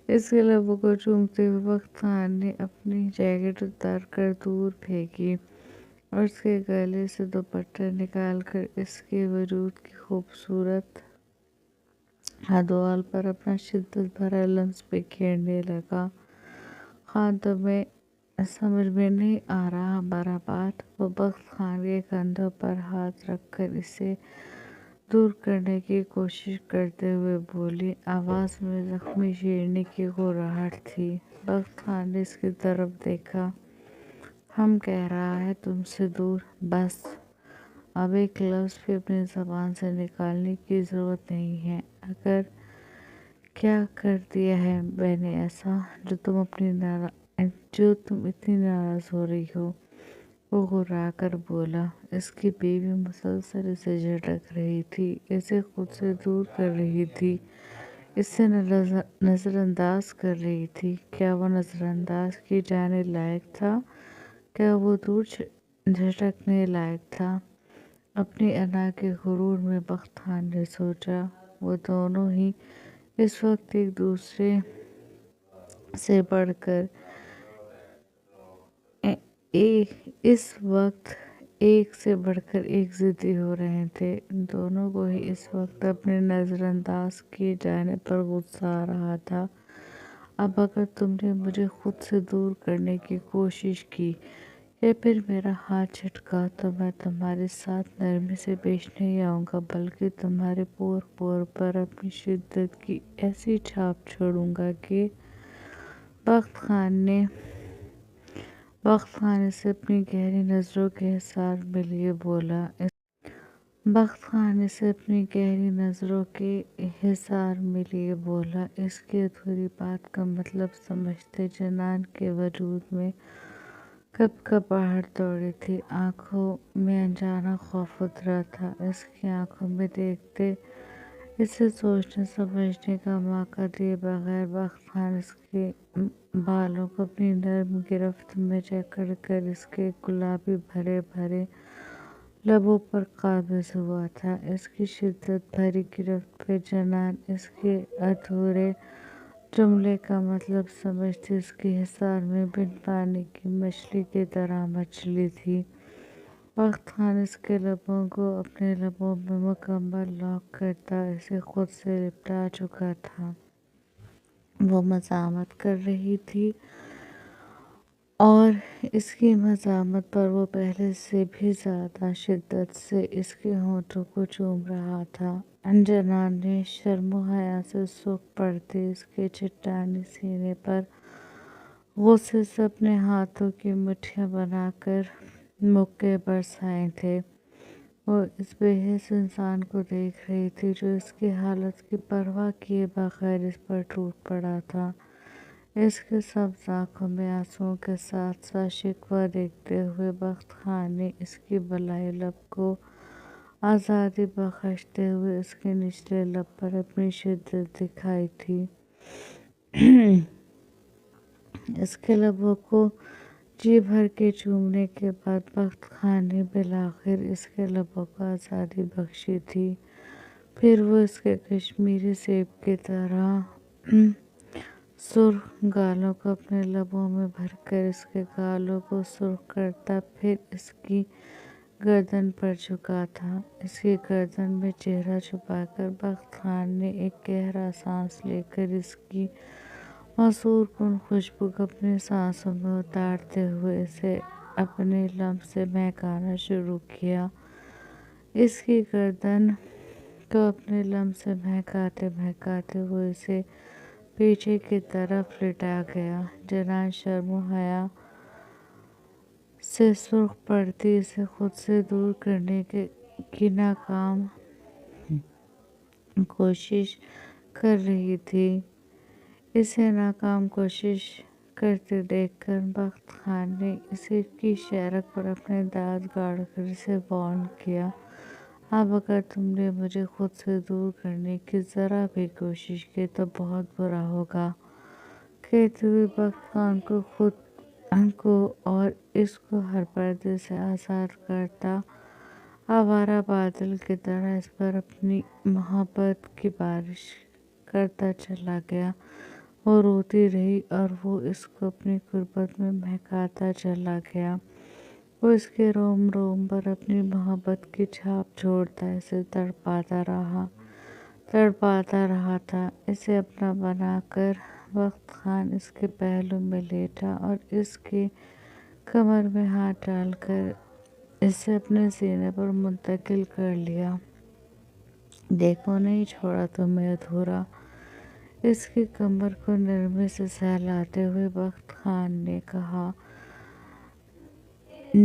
इसके लबों को चूमते हुए वक्त खान ने अपनी जैकेट उतार कर दूर फेंकी और उसके गले से दुपट्टा निकाल कर इसके वजूद की खूबसूरत हदवाल पर अपना शिद्दत भरा लम्स बिखेरने लगा। खान तुम्हें समझ में नहीं आ रहा हमारा बात? वो बख्त खान के कंधों पर हाथ रखकर इसे दूर करने की कोशिश करते हुए बोली। आवाज़ में जख्मी शेरनी की गुर्राहट थी। बख्त खान ने इसकी तरफ देखा। हम कह रहा है तुमसे दूर, बस। अब एक लफ्ज़ भी अपनी ज़बान से निकालने की ज़रूरत नहीं है। अगर क्या कर दिया है मैंने ऐसा जो तुम इतनी नाराज़ हो रही हो? वो घुरा कर बोला। इसकी बीवी मुसलसल इसे झटक रही थी, इसे खुद से दूर कर रही थी, इसे नज़रअंदाज कर रही थी। क्या वो नज़रअंदाज की जाने लायक था? क्या वो दूर झटकने लायक था? अपनी अना के गुरूर में बख्त खान ने सोचा, वो दोनों ही इस वक्त एक दूसरे से बढ़कर इस वक्त एक से बढ़कर एक ज़िद्दी हो रहे थे। दोनों को ही इस वक्त अपने नज़रअंदाज किए जाने पर गुस्सा आ रहा था। अब अगर तुमने मुझे खुद से दूर करने की कोशिश की या फिर मेरा हाथ झटका तो मैं तुम्हारे साथ नरमी से पेश नहीं आऊँगा, बल्कि तुम्हारे पोर पोर पर अपनी शिद्दत की ऐसी छाप छोड़ूंगा कि बख्त खान इसे अपनी गहरी नज़रों के हिसार में लिए बोला। बख्त खान इसे अपनी गहरी नज़रों के हिसार में लिए बोला। इसकी अधूरी बात का मतलब समझते जनान के वजूद में कब कपाहट दौड़ी थी। आंखों में अनजाना खौफ उतरा था। इसकी आंखों में देखते इसे सोचने समझने का मौका दिए बगैर बख्त खान इसके बालों को अपनी नर्म गिरफ्त में जकड़ कर इसके गुलाबी भरे भरे लबों पर काबिज हुआ था। इसकी शिद्दत भरी गिरफ्त पे जनान इसके अधूरे जुमले का मतलब समझती इसके हिसार में बिन पानी की मछली की तरह मछली थी। बख्त खान इसके लबों को अपने लबों में मुकम्मल लॉक करता इसे खुद से लिपटा चुका था। वो मज़ामत कर रही थी और इसकी मज़ामत पर वो पहले से भी ज़्यादा शिद्दत से इसके होंठों को चूम रहा था। जनान ने शर्मो हया से सूख पड़ते इसके चट्टानी सीने पर गुस्से से अपने हाथों की मुट्ठियाँ बनाकर मुक्के बरसाए थे। वो इस बेहिस इंसान को देख रही थी जो इसकी हालत की परवाह किए बगैर इस पर टूट पड़ा था। इसके सब्ज़ आँखों में आंसुओं के साथ साथ शिकवा देखते हुए बख्त खान ने इसकी बलाई लब को आज़ादी बख्शते हुए इसके निचले लब पर अपनी शिद्दत दिखाई थी। इसके लबों को जी भर के चूमने के बाद बख्त खान ने बिलाखिर इसके लबों को आज़ादी बख्शी थी। फिर वो इसके कश्मीरी सेब की तरह सुर्ख गालों को अपने लबों में भरकर इसके गालों को सुर्ख करता फिर इसकी गर्दन पर झुका था। इसकी गर्दन में चेहरा छुपाकर बख्त खान ने एक गहरा सांस लेकर इसकी मसूर कुन खुशबू को अपनी सांसों में उतारते हुए इसे अपने लम्ब से महकाना शुरू किया। इसकी गर्दन को अपने लम्ब से महकाते महकाते वो इसे पीछे की तरफ लिटा गया। जनान शर्मो हया से सुर्ख पड़ती इसे खुद से दूर करने की नाकाम कोशिश कर रही थी। इसे नाकाम कोशिश करते देखकर बख्त खान ने इसे की शहरक पर अपने दांत गाड़कर इसे वार्न किया। अब अगर तुमने मुझे खुद से दूर करने की ज़रा भी कोशिश की तो बहुत बुरा होगा। कहते हुए बख्त खान को खुद کو اور اس کو ہر پردے سے آزاد کرتا، آوارہ بادل کی طرح اس پر اپنی محبت کی بارش کرتا چلا گیا۔ وہ روتی رہی اور وہ اس کو اپنی غربت میں مہکاتا چلا گیا۔ وہ اس کے روم روم پر اپنی محبت کی چھاپ چھوڑتا اسے تڑپاتا رہا تھا۔ اسے اپنا بنا کر بخت خان اس کے پہلو میں لیٹا اور اس کی کمر میں ہاتھ ڈال کر اسے اپنے سینے پر منتقل کر لیا۔ دیکھو نہیں چھوڑا تمہیں ادھورا، اس کی کمر کو نرمی سے سہلاتے ہوئے بخت خان نے کہا۔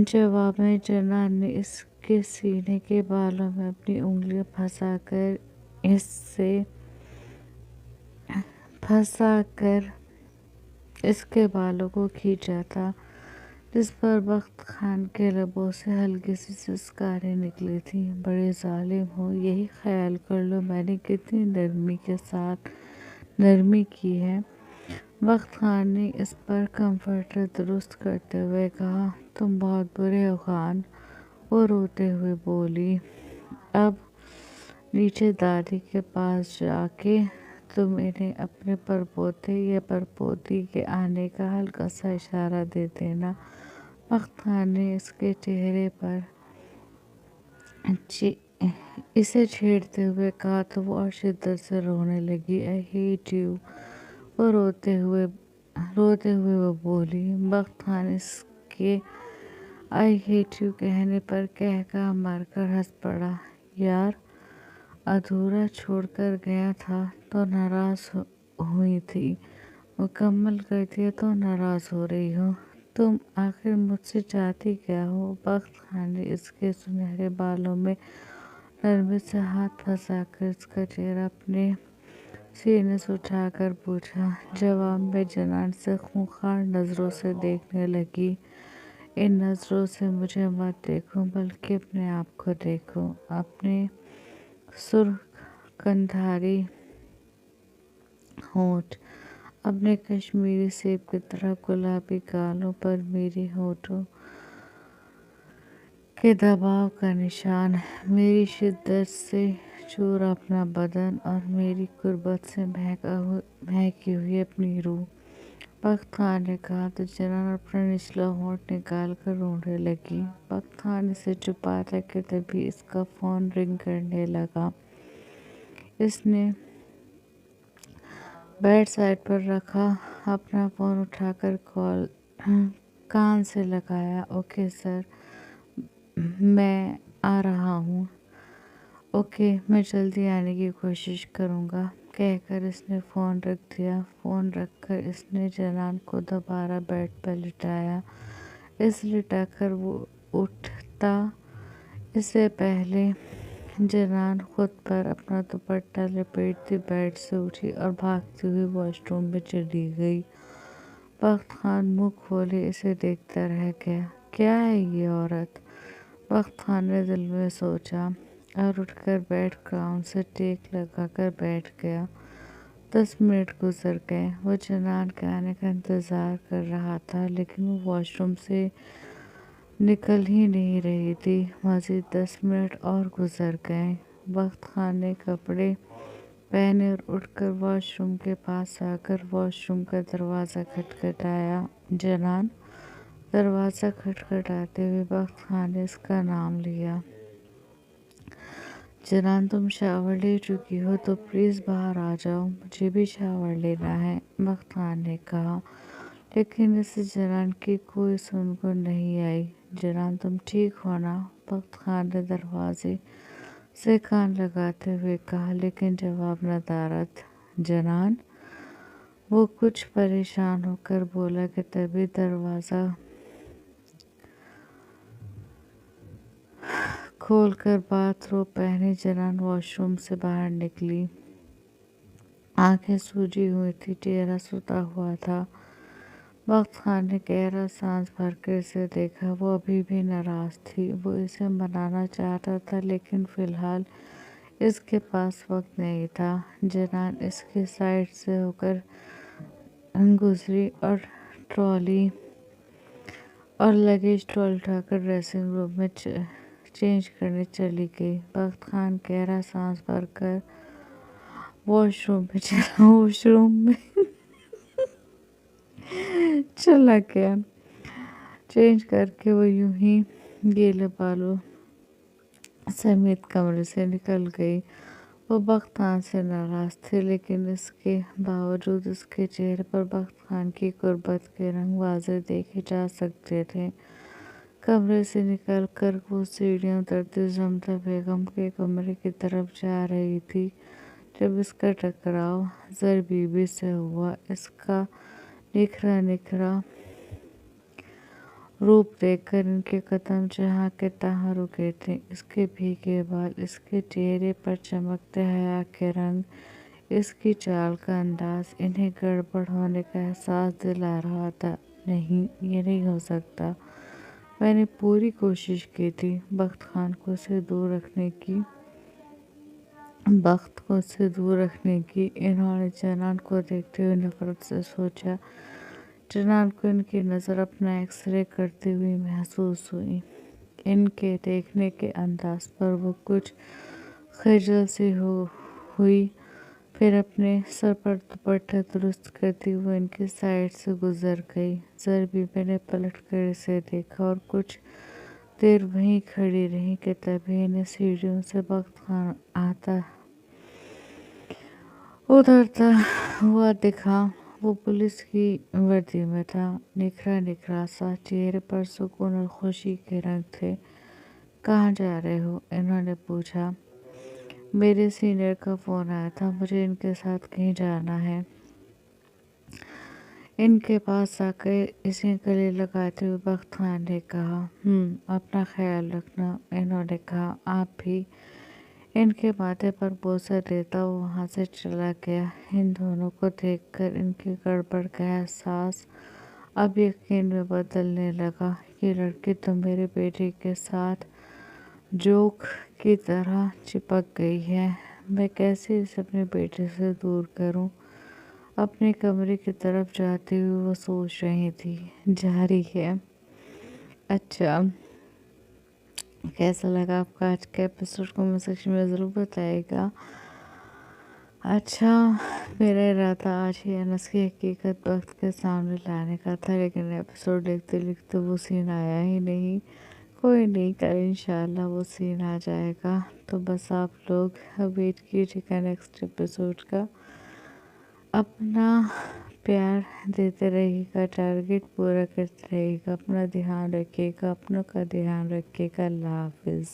جواب میں جنان نے اس کے سینے کے بالوں میں اپنی انگلیاں پھنسا کر اس کے بالوں کو کھینچا تھا، جس پر بخت خان کے لبوں سے ہلکی سی سسکاری نکلی تھی۔ بڑے ظالم ہو، یہی خیال کر لو میں نے کتنی نرمی کے ساتھ نرمی کی ہے۔ بخت خان نے اس پر کمفرٹر درست کرتے ہوئے کہا۔ تم بہت برے ہو خان، وہ روتے ہوئے بولی۔ اب نیچے دادی کے پاس جا کے تم انہیں اپنے پڑپوتے یا پڑپوتی کے آنے کا ہلکا سا اشارہ دے دینا۔ بخت خان نے اس کے چہرے پر اسے چھیڑتے ہوئے کہا تو وہ اور شدت سے رونے لگی۔ I hate you، وہ روتے ہوئے وہ بولی۔ بخت خان اس کے I hate you کہنے پر کہہ مار کر ہنس پڑا۔ یار، ادھورا چھوڑ کر گیا تھا تو ناراض ہوئی تھی، مکمل کر دیا تو ناراض ہو رہی ہو؟ تم آخر مجھ سے چاہتی کیا ہو؟ بخت خان نے اس کے سنہرے بالوں میں نرمی سے ہاتھ پھنسا کر اس کا چہرہ اپنے سینے سے اٹھا کر پوچھا۔ جواب میں جنان سے خونخوار نظروں سے دیکھنے لگی۔ ان نظروں سے مجھے مت دیکھو بلکہ اپنے آپ کو دیکھو، اپنے سرخ قندھاری ہونٹ، اپنے کشمیری سیب کی طرح گلابی گالوں پر میری ہونٹوں کے دباؤ کا نشان، میری شدت سے چور اپنا بدن اور میری غربت سے مہکی ہوئی اپنی روح۔ بخت خان نے کہا تو جنان اپنا نچلا ہونٹ نکال کر رونے لگی۔ بخت خان اسے چھپاتا کہ تبھی اس کا فون رنگ کرنے لگا۔ اس نے بیڈ سائڈ پر رکھا، اپنا فون اٹھا کر کان سے لگایا۔ اوکے سر، میں آ رہا ہوں۔ اوکے، میں جلدی آنے کی کوشش کروں گا، کہہ کر اس نے فون رکھ دیا۔ فون رکھ کر اس نے جنان کو دوبارہ بیڈ پر لٹایا۔ لٹا کر وہ اٹھتا اس سے پہلے جنان خود پر اپنا دوپٹہ لپیٹتی بیڈ سے اٹھی اور بھاگتی ہوئی واش روم میں چلی گئی۔ بخت خان منہ کھولے اسے دیکھتا رہ گیا۔ کیا ہے یہ عورت؟ بخت خان نے دل میں سوچا اور اٹھ کر بیڈ گراؤنڈ سے ٹیک لگا کر بیٹھ گیا۔ 10 منٹ گزر گئے۔ وہ جنان کے آنے کا انتظار کر رہا تھا لیکن وہ واش روم سے نکل ہی نہیں رہی تھی۔ مزید 10 منٹ اور گزر گئے۔ بخت خان نے کپڑے پہنے اور اٹھ کر واش روم کے پاس آ کر واش روم کا دروازہ کھٹکھٹایا۔ جنان، دروازہ کھٹکھٹاتے ہوئے بخت خان نے اس کا نام لیا۔ جنان، تم شاور لے چکی ہو تو پلیز باہر آ جاؤ، مجھے بھی شاور لینا ہے، بخت خان نے کہا، لیکن اسے جنان کی کوئی سن گن نہیں آئی۔ جنان، تم ٹھیک ہو نا؟ بخت خان نے دروازے سے کان لگاتے ہوئے کہا، لیکن جواب ندارد۔ جنان، وہ کچھ پریشان ہو کر بولا کہ تبھی دروازہ کھول کر باتھ روب پہنے جنان واش روم سے باہر نکلی۔ آنکھیں سوجی ہوئی تھی، چہرہ سوتا ہوا تھا۔ بخت خان نے گہرا سانس بھر کر اسے دیکھا۔ وہ ابھی بھی ناراض تھی۔ وہ اسے منانا چاہتا تھا لیکن فی الحال اس کے پاس وقت نہیں تھا۔ جنان اس کی سائڈ سے ہو کر گزری اور ٹرالی और लगेज ट्रॉली उठाकर ड्रेसिंग रूम में चेंज करने चली गई। बख्त खान गहरा सांस भरकर वॉशरूम में चला गया। चेंज करके वो यूं ही गीले बालों समेत कमरे से निकल गई। वो बख्त खान से नाराज थी, लेकिन इसके बावजूद उसके चेहरे पर बख्त खान की गुर्बत के रंग वाज़ेह देखे जा सकते थे। कमरे से निकलकर वो सीढ़ियाँ उतरती जमता बेगम के कमरे की तरफ जा रही थी जब इसका टकराव ज़र बीबी से हुआ। इसका निखरा निखरा रूप देखकर इनके कदम जहाँ के तहाँ रुके थे। इसके भीगे बाल, इसके चेहरे पर चमकते हया के रंग, इसकी चाल का अंदाज इन्हें गड़बड़ होने का एहसास दिला रहा था। नहीं, ये नहीं हो सकता। मैंने पूरी कोशिश की थी बख्त खान को से दूर रखने की। बख्त को से दूर रखने की। इन्होंने जनान को देखते हुए नफरत से सोचा। जनान को इनकी नज़र अपना एक्सरे करती हुई महसूस हुई। इनके देखने के अंदाज पर वो कुछ खजल सी हुई। फिर अपने सर पर दुपट्टा दुरुस्त करती हुए इनकी साइड से गुजर गई। ज़र बीबी ने पलट कर इसे देखा और कुछ देर वहीं खड़ी रही कि तभी इन्हें सीढ़ियों से बख्त खान आता उतरता हुआ दिखा। वो पुलिस की वर्दी में था। निखरा निखरा सा चेहरे पर सुकून और खुशी के रंग थे। कहाँ जा रहे हो? इन्होंने पूछा। मेरे सीनियर का फ़ोन आया था, मुझे इनके साथ कहीं जाना है। इनके पास आकर इसे गले लगाते हुए बख्त खान ने कहा, अपना ख्याल रखना। इन्होंने कहा, आप भी। इनके माथे पर बोसा देता वो वहाँ से चला गया। इन दोनों को देखकर इनकी गड़बड़ का एहसास अब यकीन में बदलने लगा। ये लड़की तो मेरे बेटे के साथ जोक की तरह चिपक गई है। मैं कैसे इसे अपने बेटे से दूर करूं? अपने कमरे की तरफ जाते हुए वो सोच रही थी। जारी है। अच्छा, कैसा लगा आपका आज का एपिसोड? कमेंट सेक्शन में ज़रूर बताइएगा। अच्छा, मेरा इरादा आज ही अनस की हकीकत वक्त के सामने लाने का था, लेकिन एपिसोड लिखते लिखते वो सीन आया ही नहीं। कोई नहीं, कल इंशाल्लाह वो सीन आ जाएगा। तो बस आप लोग वेट कीजिएगा नेक्स्ट एपिसोड का। अपना प्यार देते रहिएगा, टारगेट पूरा करते रहिएगा, अपना ध्यान रखिएगा, अपनों का ध्यान रखिएगा। अल्लाह हाफिज़।